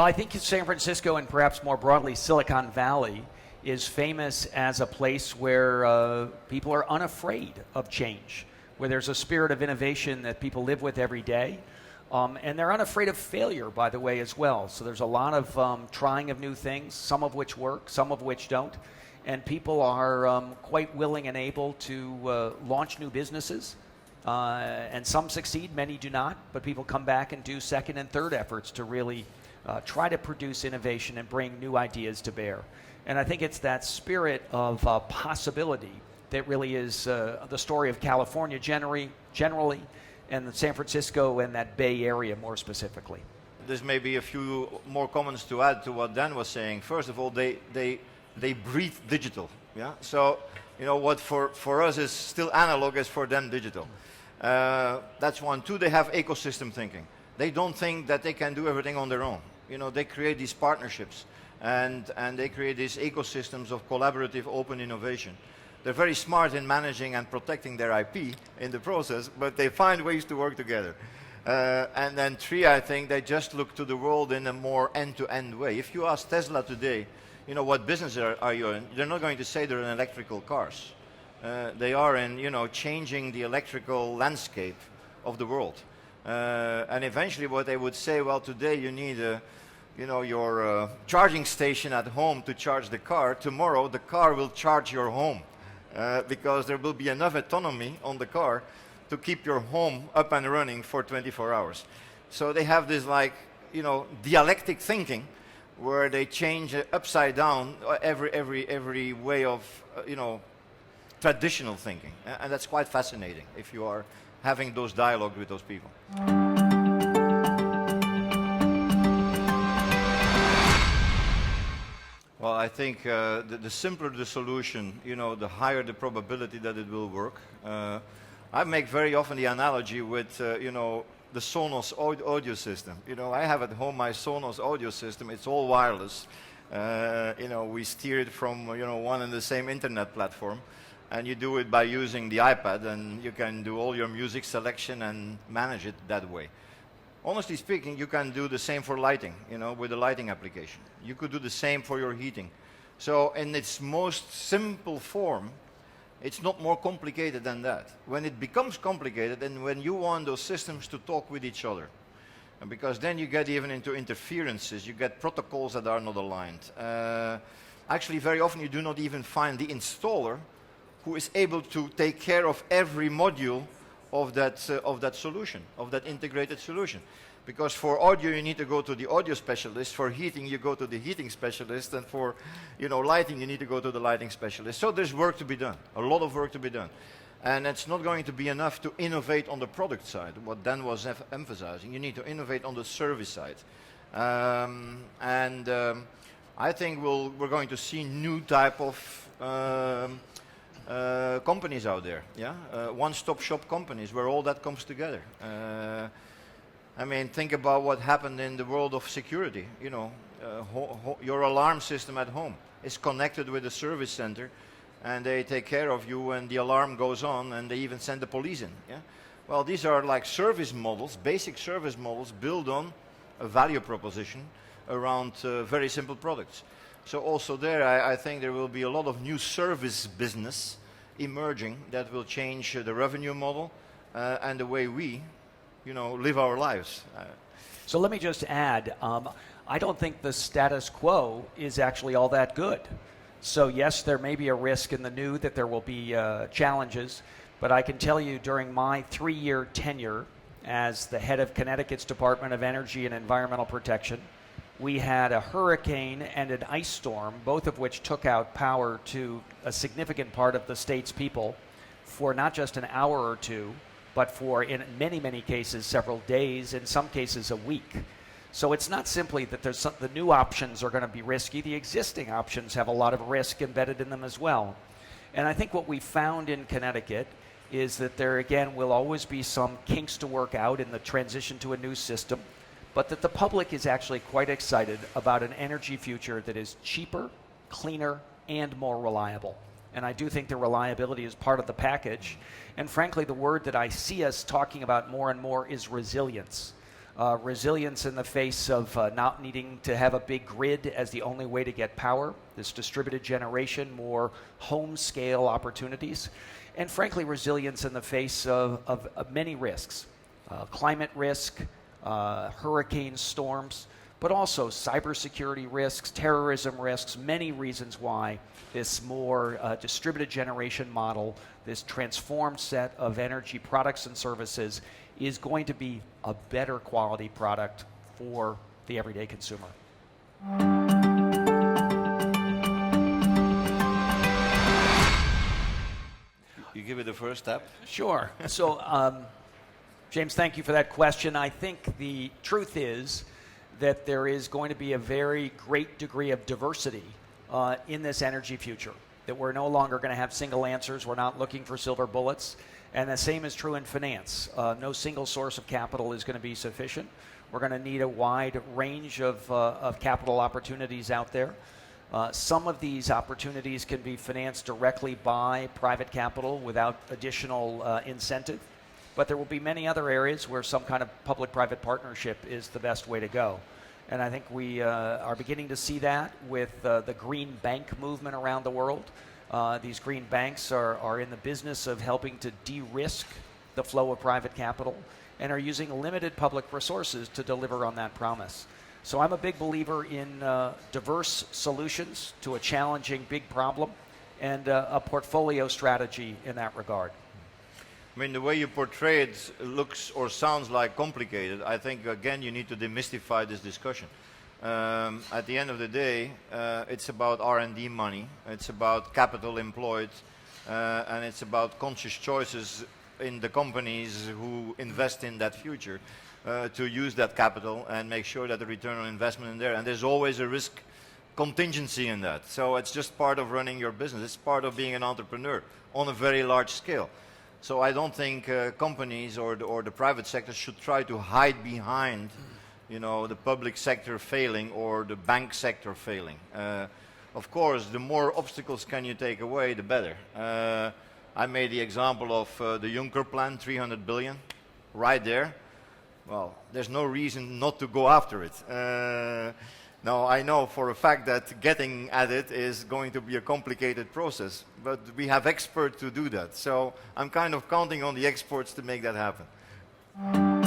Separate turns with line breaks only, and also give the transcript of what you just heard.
I think San Francisco and perhaps more broadly Silicon Valley is famous as a place where people are unafraid of change, where there's a spirit of innovation that people live with every day. And they're unafraid of failure, by the way, as well. So there's a lot of trying of new things, some of which work, some of which don't. And people are quite willing and able to launch new businesses. And some succeed, many do not. But people come back and do second and third efforts to really try to produce innovation and bring new ideas to bear. And I think it's that spirit of possibility that really is the story of California generally, and San Francisco and that Bay Area more specifically.
There's maybe a few more comments to add to what Dan was saying. First of all, they breathe digital. Yeah. So what for us is still analog is for them digital. That's one. Two, they have ecosystem thinking. They don't think that they can do everything on their own. They create these partnerships and they create these ecosystems of collaborative open innovation. They're very smart in managing and protecting their IP in the process, but they find ways to work together. And then three, I think they just look to the world in a more end-to-end way. If you ask Tesla today, what business are you in? They're not going to say they're in electrical cars. They are in, changing the electrical landscape of the world. And eventually what they would say, well, today you need your charging station at home to charge the car. Tomorrow the car will charge your home because there will be enough autonomy on the car to keep your home up and running for 24 hours. So they have this dialectic thinking where they change upside down every way of traditional thinking, and that's quite fascinating if you are having those dialogues with those people. Well, I think the simpler the solution, the higher the probability that it will work. I make very often the analogy with, the Sonos audio system. I have at home my Sonos audio system. It's all wireless. We steer it from, one and the same internet platform. And you do it by using the iPad, and you can do all your music selection and manage it that way. Honestly speaking, you can do the same for lighting, with the lighting application. You could do the same for your heating. So in its most simple form, it's not more complicated than that. When it becomes complicated, and when you want those systems to talk with each other, and because then you get even into interferences, you get protocols that are not aligned. Actually, very often you do not even find the installer who is able to take care of every module of that solution, of that integrated solution. Because for audio you need to go to the audio specialist, for heating you go to the heating specialist, and for lighting you need to go to the lighting specialist. So there's work to be done, a lot of work to be done. And it's not going to be enough to innovate on the product side, what Dan was emphasizing. You need to innovate on the service side. I think we're going to see new type of companies out there, one-stop shop companies where all that comes together. Think about what happened in the world of security. Your alarm system at home is connected with the service center, and they take care of you when the alarm goes on, and they even send the police in. Well, these are like service models, basic service models built on a value proposition around very simple products. So also there, I think there will be a lot of new service business emerging that will change the revenue model and the way we, live our lives.
So let me just add, I don't think the status quo is actually all that good. So yes, there may be a risk in the new that there will be challenges, but I can tell you during my 3-year tenure as the head of Connecticut's Department of Energy and Environmental Protection, we had a hurricane and an ice storm, both of which took out power to a significant part of the state's people for not just an hour or two, but for, in many, many cases, several days, in some cases a week. So it's not simply that the new options are going to be risky. The existing options have a lot of risk embedded in them as well. And I think what we found in Connecticut is that there, again, will always be some kinks to work out in the transition to a new system, but that the public is actually quite excited about an energy future that is cheaper, cleaner, and more reliable. And I do think the reliability is part of the package. And frankly, the word that I see us talking about more and more is resilience. resilience in the face of not needing to have a big grid as the only way to get power, this distributed generation, more home-scale opportunities, and frankly, resilience in the face of many risks, climate risk, hurricane storms, but also cybersecurity risks, terrorism risks, many reasons why this more distributed generation model, this transformed set of energy products and services is going to be a better quality product for the everyday consumer.
You give it the first step?
Sure. So, James, thank you for that question. I think the truth is that there is going to be a very great degree of diversity in this energy future, that we're no longer going to have single answers. We're not looking for silver bullets. And the same is true in finance. No single source of capital is going to be sufficient. We're going to need a wide range of capital opportunities out there. Some of these opportunities can be financed directly by private capital without additional incentive. But there will be many other areas where some kind of public-private partnership is the best way to go. And I think we are beginning to see that with the green bank movement around the world. These green banks are in the business of helping to de-risk the flow of private capital and are using limited public resources to deliver on that promise. So I'm a big believer in diverse solutions to a challenging big problem and a portfolio strategy in that regard.
I mean, the way you portray it looks or sounds like complicated. I think, again, you need to demystify this discussion. At the end of the day, it's about R&D money, it's about capital employed, and it's about conscious choices in the companies who invest in that future to use that capital and make sure that the return on investment is there. And there's always a risk contingency in that. So it's just part of running your business. It's part of being an entrepreneur on a very large scale. So I don't think companies or the private sector should try to hide behind the public sector failing or the bank sector failing. Of course, the more obstacles can you take away, the better. I made the example of the Juncker plan, 300 billion, right there. Well, there's no reason not to go after it. Now, I know for a fact that getting at it is going to be a complicated process, but we have experts to do that. So I'm kind of counting on the experts to make that happen.